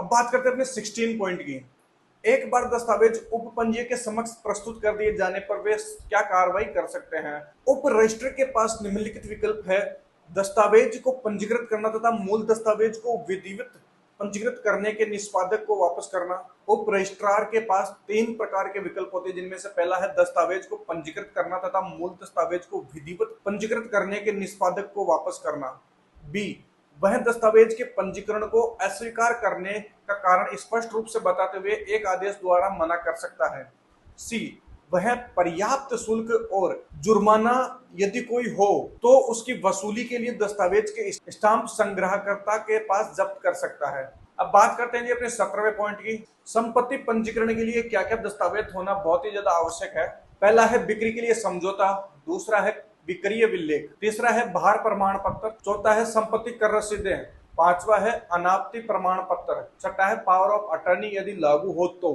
अब बात करते हैं अपने 16 पॉइंट की। एक बार दस्तावेज उप पंजीय के समक्ष प्रस्तुत कर दिए जाने पर वे क्या कार्रवाई कर सकते हैं। उप रजिस्ट्रार के पास निम्नलिखित विकल्प है। दस्तावेज को पंजीकृत करना तथा मूल दस्तावेज को विधिवत पंजीकृत करने के निष्पादक को वापस करना। उप रजिस्ट्रार के पास 3 प्रकार के विकल्प होते हैं, जिनमें से पहला है दस्तावेज को पंजीकृत करना तथा मूल दस्तावेज को विधिवत पंजीकृत करने के निष्पादक को वापस करना। बी, वह दस्तावेज के पंजीकरण को अस्वीकार करने का कारण स्पष्ट रूप से बताते हुए एक आदेश द्वारा मना कर सकता है। सी, वह पर्याप्त शुल्क और जुर्माना यदि कोई हो तो उसकी वसूली के लिए दस्तावेज के स्टाम्प संग्रहकर्ता के पास जब्त कर सकता है। अब बात करते हैं जी अपने 17वें पॉइंट की। संपत्ति पंजीकरण के लिए क्या क्या दस्तावेज होना बहुत ही ज्यादा आवश्यक है। पहला है बिक्री के लिए समझौता, दूसरा है विक्रय विलेख, तीसरा है भार प्रमाण पत्र, चौथा है संपत्ति कर रसीदें, पांचवा है अनापत्ति प्रमाण पत्र, छठा है पावर ऑफ अटर्नी यदि लागू हो तो,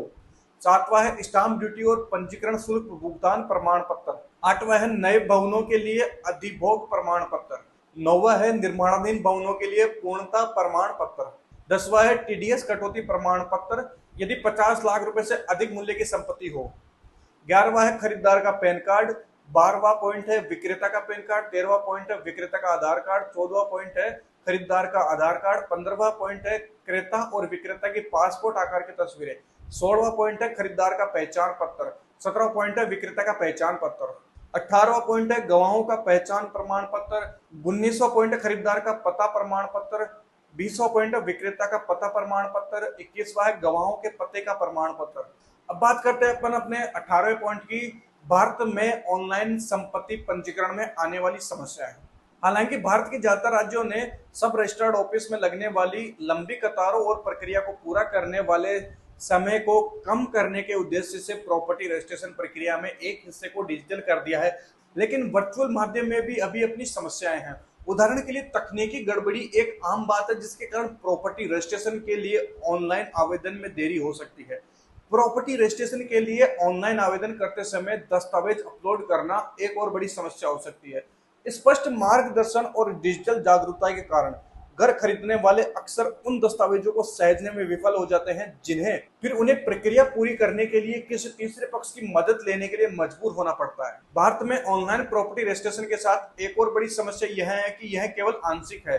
सातवां है स्टाम्प ड्यूटी और पंजीकरण शुल्क भुगतान प्रमाण पत्र, आठवां है नए भवनों के लिए अधिभोग प्रमाण पत्र, नौवां है निर्माणाधीन भवनों के लिए पूर्णता प्रमाण पत्र, 10वां है टीडीएस कटौती प्रमाण पत्र यदि 50 लाख रुपए से अधिक मूल्य की संपत्ति हो, 11वां है खरीदार का पैन कार्ड, 12वां पॉइंट है विक्रेता का पैन कार्ड, 13वां पॉइंट है विक्रेता का आधार कार्ड, 14वां पॉइंट है खरीदार का आधार कार्ड, 15वां पॉइंट है क्रेता और विक्रेता की पासपोर्ट आकार की तस्वीरें, 16वां पॉइंट है खरीदार का पहचान पत्र, 17वां पॉइंट है विक्रेता का पहचान पत्र, 18वां पॉइंट है गवाहों का पहचान प्रमाण पत्र, 19वां पॉइंट है खरीदार का पता प्रमाण पत्र, 20वां पॉइंट है विक्रेता का पता प्रमाण पत्र, 21वां है गवाहों के पते का प्रमाण पत्र। अब बात करते हैं अपन अपने 18वें पॉइंट की। भारत में ऑनलाइन संपत्ति पंजीकरण में आने वाली समस्या है। हालांकि भारत के ज्यादातर राज्यों ने सब रजिस्टर्ड ऑफिस में लगने वाली लंबी कतारों और प्रक्रिया को पूरा करने वाले समय को कम करने के उद्देश्य से प्रॉपर्टी रजिस्ट्रेशन प्रक्रिया में एक हिस्से को डिजिटल कर दिया है, लेकिन वर्चुअल माध्यम में भी अभी अपनी समस्याएं हैं। उदाहरण के लिए तकनीकी गड़बड़ी एक आम बात है, जिसके कारण प्रॉपर्टी रजिस्ट्रेशन के लिए ऑनलाइन आवेदन में देरी हो सकती है। प्रॉपर्टी रजिस्ट्रेशन के लिए ऑनलाइन आवेदन करते समय दस्तावेज अपलोड करना एक और बड़ी समस्या हो सकती है। स्पष्ट मार्गदर्शन और डिजिटल जागरूकता के कारण घर खरीदने वाले अक्सर उन दस्तावेजों को सहेजने में विफल हो जाते हैं, जिन्हें फिर उन्हें प्रक्रिया पूरी करने के लिए किसी तीसरे पक्ष की मदद लेने के लिए मजबूर होना पड़ता है। भारत में ऑनलाइन प्रॉपर्टी रजिस्ट्रेशन के साथ एक और बड़ी समस्या यह है कि यह केवल आंशिक है।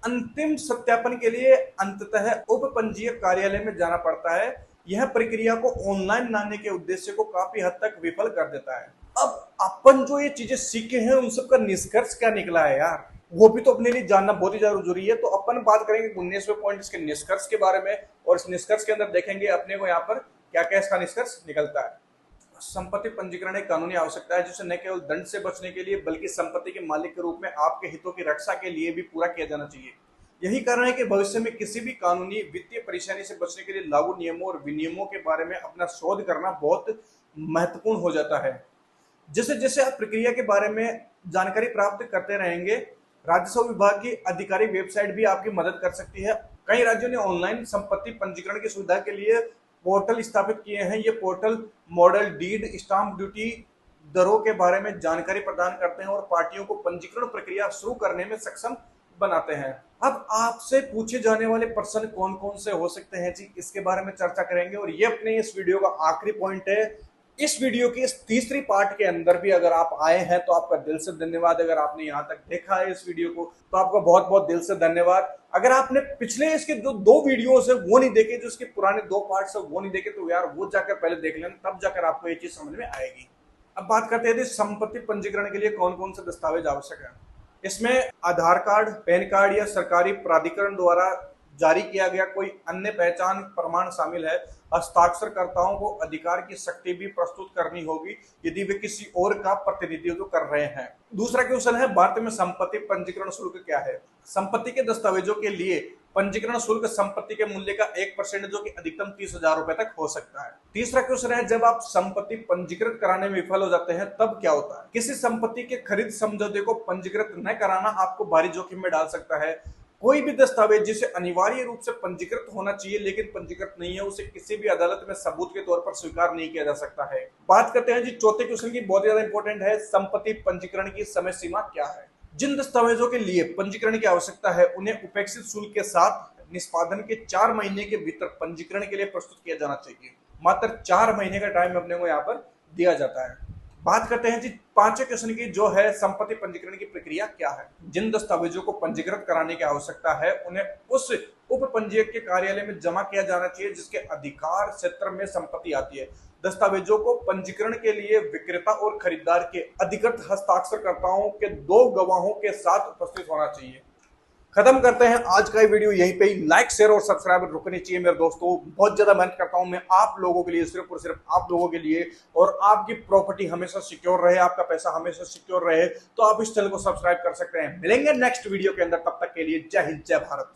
अंतिम सत्यापन के लिए अंततः उप पंजीयक कार्यालय में जाना पड़ता है। यह प्रक्रिया को ऑनलाइन लाने के उद्देश्य को काफी हद तक विफल कर देता है। अब अपन जो ये चीजें सीखे हैं उन सब का निष्कर्ष क्या निकला है यार, वो भी तो अपने लिए जानना बहुत ही ज्यादा जरूरी है। तो अपन बात करेंगे 19वें पॉइंट इसके निष्कर्ष के बारे में, और इस निष्कर्ष के अंदर देखेंगे अपने को यहाँ पर क्या क्या इसका निष्कर्ष निकलता है। संपत्ति पंजीकरण एक कानूनी आवश्यकता है, जिसे न केवल दंड से बचने के लिए बल्कि संपत्ति के मालिक के रूप में आपके हितों की रक्षा के लिए भी पूरा किया जाना चाहिए। यही कारण है कि भविष्य में किसी भी कानूनी वित्तीय परेशानी से बचने के लिए लागू नियमों और विनियमों के बारे में अपना शोध करना बहुत महत्वपूर्ण हो जाता है। जैसे जैसे आप प्रक्रिया के बारे में जानकारी प्राप्त करते रहेंगे, राजस्व विभाग की आधिकारिक वेबसाइट भी आपकी मदद कर सकती है। कई राज्यों ने ऑनलाइन संपत्ति पंजीकरण की सुविधा के लिए पोर्टल स्थापित किए हैं। ये portal model deed, stamp duty दरों के बारे में जानकारी प्रदान करते हैं और पार्टियों को पंजीकरण प्रक्रिया शुरू करने में सक्षम बनाते हैं। अब आपसे पूछे जाने वाले प्रश्न कौन कौन से हो सकते हैं जी, इसके बारे में चर्चा करेंगे, और ये अपने इस वीडियो का आखिरी पॉइंट है। इस वीडियो की इस तीसरी पार्ट के अंदर भी अगर आप आए हैं तो आपका दिल से धन्यवाद। अगर आपने यहाँ तक देखा है इस वीडियो को तो आपका बहुत बहुत दिल से धन्यवाद। अगर आपने पिछले इसके जो 2 वीडियोस है वो नहीं देखे, जो इसके पुराने 2 पार्ट्स है वो नहीं देखे, तो यार वो जाकर पहले देख लेना, तब जाकर आपको ये चीज समझ में आएगी। अब बात करते हैं संपत्ति पंजीकरण के लिए कौन कौन से दस्तावेज आवश्यक है। इसमें आधार कार्ड, पैन कार्ड या सरकारी प्राधिकरण द्वारा जारी किया गया कोई अन्य पहचान प्रमाण शामिल है। हस्ताक्षरकर्ताओं को अधिकार की शक्ति भी प्रस्तुत करनी होगी यदि वे किसी और का प्रतिनिधित्व कर रहे हैं। दूसरा क्वेश्चन है, भारत में संपत्ति पंजीकरण शुल्क क्या है। संपत्ति के दस्तावेजों के लिए पंजीकरण शुल्क संपत्ति के मूल्य का 1% जो कि अधिकतम 30,000 रुपए तक हो सकता है। तीसरा क्वेश्चन है, जब आप संपत्ति पंजीकृत कराने में विफल हो जाते हैं तब क्या होता है। किसी संपत्ति के खरीद समझौते को पंजीकृत न कराना आपको भारी जोखिम में डाल सकता है। कोई भी दस्तावेज जिसे अनिवार्य रूप से पंजीकृत होना चाहिए लेकिन पंजीकृत नहीं है, उसे किसी भी अदालत में सबूत के तौर पर स्वीकार नहीं किया जा सकता है। बात करते हैं जी चौथे क्वेश्चन की, बहुत ज्यादा इंपॉर्टेंट है, संपत्ति पंजीकरण की समय सीमा क्या है। जिन दस्तावेजों के लिए पंजीकरण की आवश्यकता है उन्हें उपेक्षित शुल्क के साथ निष्पादन के 4 महीने के भीतर पंजीकरण के लिए प्रस्तुत किया जाना चाहिए। मात्र 4 महीने का टाइम अपने को यहाँ पर दिया जाता है। बात करते हैं जी पांचवें क्वेश्चन की, जो है संपत्ति पंजीकरण की प्रक्रिया क्या है। जिन दस्तावेजों को पंजीकृत कराने की आवश्यकता है उन्हें उस उप पंजीयक के कार्यालय में जमा किया जाना चाहिए जिसके अधिकार क्षेत्र में संपत्ति आती है। दस्तावेजों को पंजीकरण के लिए विक्रेता और खरीदार के अधिकृत हस्ताक्षरकर्ताओं के 2 गवाहों के साथ उपस्थित होना चाहिए। खत्म करते हैं आज का वीडियो यहीं पे ही। लाइक शेयर और सब्सक्राइब रुकनी चाहिए मेरे दोस्तों। बहुत ज्यादा मेहनत करता हूं मैं आप लोगों के लिए, सिर्फ और सिर्फ आप लोगों के लिए, और आपकी प्रॉपर्टी हमेशा सिक्योर रहे, आपका पैसा हमेशा सिक्योर रहे, तो आप इस चैनल को सब्सक्राइब कर सकते हैं। मिलेंगे नेक्स्ट वीडियो के अंदर, तब तक के लिए जय हिंद जय भारत।